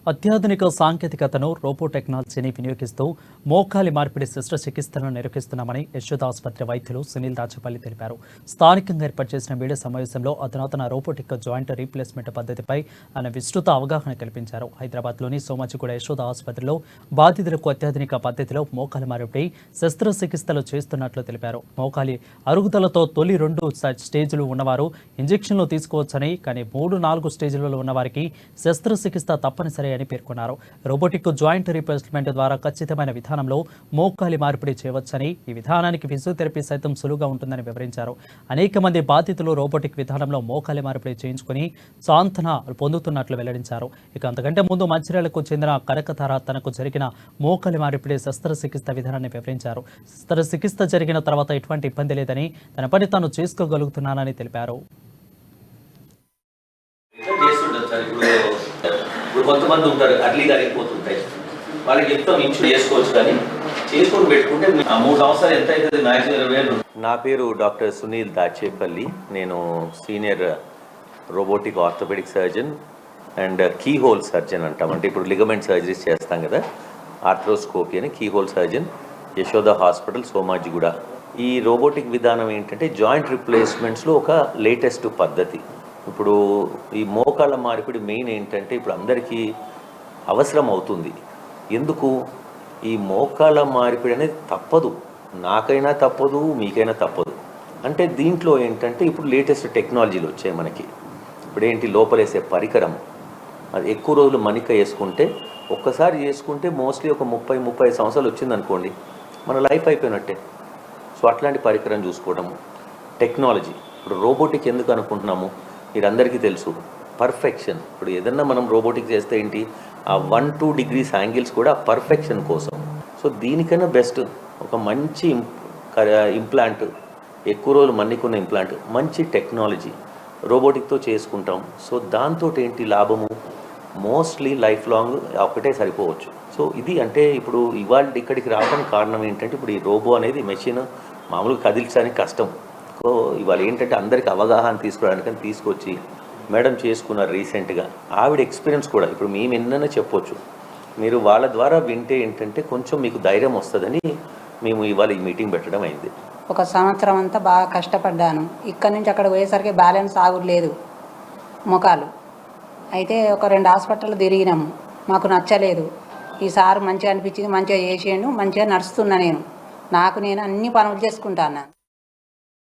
అత్యాధునిక సాంకేతికతను రోబో టెక్నాలజీని వినియోగిస్తూ మోకాలి మార్పిడి శస్త్రచికిత్సలను నిర్వహిస్తున్నామని యశోద ఆసుపత్రి వైద్యులు సునీల్ దాచపల్లి తెలిపారు. స్థానికంగా ఏర్పాటు చేసిన మీడియా సమావేశంలో అధునాతన రోబోటిక్ జాయింట్ రీప్లేస్మెంట్ పద్ధతిపై ఆయన విస్తృత అవగాహన కల్పించారు. హైదరాబాద్లోని సోమాజిగూడ యశోద ఆసుపత్రిలో బాధితులకు అత్యాధునిక పద్ధతిలో మోకాలి మార్పిడి శస్త్రచికిత్సలు చేస్తున్నట్లు తెలిపారు. మోకాలి అరుగుదలతో తొలి 2 స్టేజ్లు ఉన్నవారు ఇంజెక్షన్లు తీసుకోవచ్చని, కానీ 3-4 స్టేజ్లలో ఉన్నవారికి శస్త్రచికిత్స తప్పనిసరి అని పేర్కొన్నారు. రోబోటిక్ జాయింట్ రీప్లేస్మెంట్ ద్వారా ఖచ్చితమైన విధానంలో మోకాలి మార్పిడి చేయవచ్చని, ఈ విధానానికి ఫిజియోథెరపీ సైతం సులువుగా ఉంటుందని వివరించారు. అనేక మంది బాధితులు రోబోటిక్ విధానంలో మోకాలి మార్పిడి చేయించుకుని సాంత్వన పొందుతున్నట్లు వెల్లడించారు. ఇక అంతకంటే ముందు మంచిర్యాలకు చెందిన కనకతార తనకు జరిగిన మోకాలి మార్పిడి శస్త్రచికిత్స విధానాన్ని వివరించారు. శస్త్రచికిత్స జరిగిన తర్వాత ఎటువంటి ఇబ్బంది లేదని, తన పని తాను చేసుకోగలుగుతున్నానని తెలిపారు. ఇప్పుడు కొంతమంది ఉంటారు అర్లీగా అయిపోతుంటాయి, వాళ్ళకి చెప్తాం ఇన్సూరెన్స్ చేసుకోవచ్చు, కానీ చేసుకొని పెట్టుకుంటే 3 సంవత్సరాలు ఎంత అవుతుంది? మ్యాక్సిమం 20,000. నా పేరు డాక్టర్ సునీల్ దాచేపల్లి. నేను senior robotic orthopedic surgeon and key hole surgeon అంటాం. అంటే ఇప్పుడు లిగమెంట్ సర్జరీస్ చేస్తాం కదా, ఆర్థ్రోస్కోపీ అని key hole surgeon, Yashoda hospital, Somajiguda. ఈ రోబోటిక్ విధానం ఏంటంటే జాయింట్ రిప్లేస్మెంట్స్లో ఒక లేటెస్ట్ పద్ధతి. ఇప్పుడు ఈ మోకాళ్ళ మార్పిడి మెయిన్ ఏంటంటే ఇప్పుడు అందరికీ అవసరం అవుతుంది. ఎందుకు? ఈ మోకాళ్ళ మార్పిడి అనేది తప్పదు, నాకైనా తప్పదు, మీకైనా తప్పదు. అంటే దీంట్లో ఏంటంటే ఇప్పుడు లేటెస్ట్ టెక్నాలజీలు వచ్చాయి మనకి. ఇప్పుడు ఏంటి, లోపలేసే పరికరం అది ఎక్కువ రోజులు మనిక వేసుకుంటే, ఒక్కసారి చేసుకుంటే మోస్ట్లీ ఒక 30-35 సంవత్సరాలు వచ్చిందనుకోండి, మన లైఫ్ అయిపోయినట్టే. సో అట్లాంటి పరికరం చూసుకోవడము టెక్నాలజీ. ఇప్పుడు రోబోటిక్ ఎందుకు అనుకుంటున్నాము, మీరందరికీ తెలుసు, పర్ఫెక్షన్. ఇప్పుడు ఏదన్నా మనం రోబోటిక్ చేస్తే ఏంటి, ఆ 1-2 degrees యాంగిల్స్ కూడా పర్ఫెక్షన్ కోసం. సో దీనికన్నా బెస్ట్ ఒక మంచి ఇంప్లాంట్, ఎక్కువ రోజులు మన్నికున్న ఇంప్లాంట్, మంచి టెక్నాలజీ రోబోటిక్తో చేసుకుంటాం. సో దాంతో ఏంటి లాభము, మోస్ట్లీ లైఫ్ లాంగ్ ఒకటే సరిపోవచ్చు. సో ఇది అంటే ఇప్పుడు ఇవాళ ఇక్కడికి రావడానికి కారణం ఏంటంటే, ఇప్పుడు ఈ రోబో అనేది మెషిన్ మామూలుగా కదిలించడానికి కష్టం. సో ఇవాళ ఏంటంటే అందరికి అవగాహన తీసుకురావడానికని తీసుకొచ్చి మేడం చేసుకున్నారు రీసెంట్గా. ఆవిడ ఎక్స్పీరియన్స్ కూడా ఇప్పుడు మేము ఎన్నైనా చెప్పొచ్చు, మీరు వాళ్ళ ద్వారా వింటే ఏంటంటే కొంచెం మీకు ధైర్యం వస్తుందని మేము ఇవాళ ఈ మీటింగ్ పెట్టడం అయింది. ఒక సంవత్సరం అంతా బాగా కష్టపడ్డాను. ఇక్కడి నుంచి అక్కడ పోయేసరికి బ్యాలెన్స్ ఆగులేదు మొఖాలు. అయితే ఒక 2 హాస్పిటల్ తిరిగినాము, మాకు నచ్చలేదు. ఈ సారు మంచిగా అనిపించింది, మంచిగా చేసేయండు, మంచిగా నడుస్తున్నా. నేను అన్ని పనులు చేసుకుంటాను.